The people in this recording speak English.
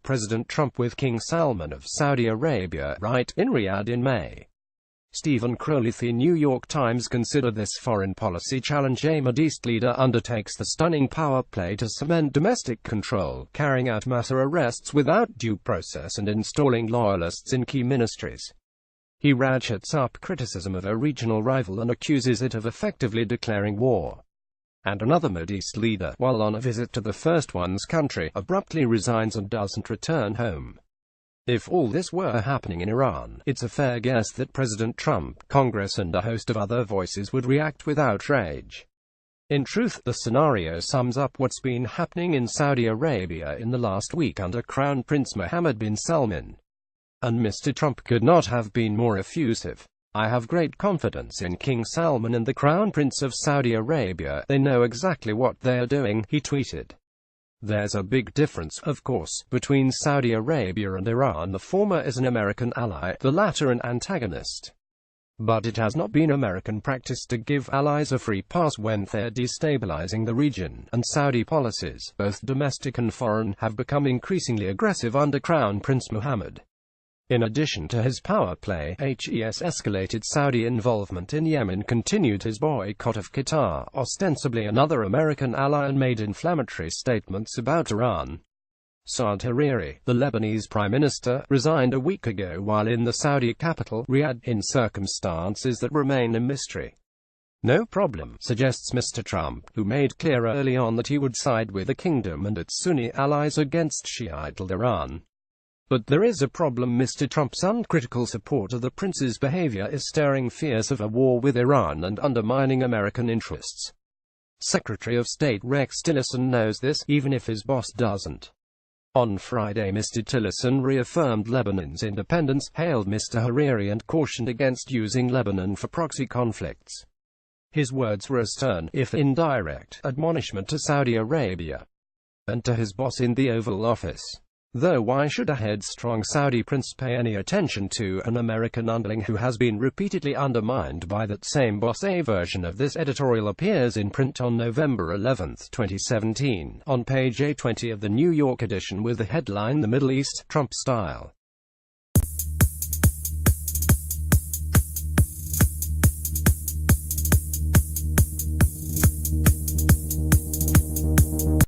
President Trump with King Salman of Saudi Arabia right in Riyadh in May. Stephen CrowleyThe New York Times consider this foreign policy challenge a Middle East leader undertakes the stunning power play to cement domestic control, carrying out mass arrests without due process and installing loyalists in key ministries. He ratchets up criticism of a regional rival and accuses it of effectively declaring war. And another Middle East leader, while on a visit to the first one's country, abruptly resigns and doesn't return home. If all this were happening in Iran, it's a fair guess that President Trump, Congress and a host of other voices would react with outrage. In truth, the scenario sums up what's been happening in Saudi Arabia in the last week under Crown Prince Mohammed bin Salman. And Mr. Trump could not have been more effusive. "I have great confidence in King Salman and the Crown Prince of Saudi Arabia. They know exactly what they are doing," he tweeted. There's a big difference, of course, between Saudi Arabia and Iran. The former is an American ally, the latter an antagonist. But it has not been American practice to give allies a free pass when they're destabilizing the region, and Saudi policies, both domestic and foreign, have become increasingly aggressive under Crown Prince Mohammed. In addition to his power play, HE's escalated Saudi involvement in Yemen, continued his boycott of Qatar, ostensibly another American ally, and made inflammatory statements about Iran. Saad Hariri, the Lebanese prime minister, resigned a week ago while in the Saudi capital, Riyadh, in circumstances that remain a mystery. No problem, suggests Mr. Trump, who made clear early on that he would side with the kingdom and its Sunni allies against Shiite Iran. But there is a problem. Mr. Trump's uncritical support of the prince's behavior is stirring fears of a war with Iran and undermining American interests. Secretary of State Rex Tillerson knows this, even if his boss doesn't. On Friday, Mr. Tillerson reaffirmed Lebanon's independence, hailed Mr. Hariri and cautioned against using Lebanon for proxy conflicts. His words were a stern, if indirect, admonishment to Saudi Arabia and to his boss in the Oval Office. Though why should a headstrong Saudi prince pay any attention to an American underling who has been repeatedly undermined by that same boss? A version of this editorial appears in print on November 11, 2017, on page A20 of the New York edition with the headline "The Middle East, Trump Style."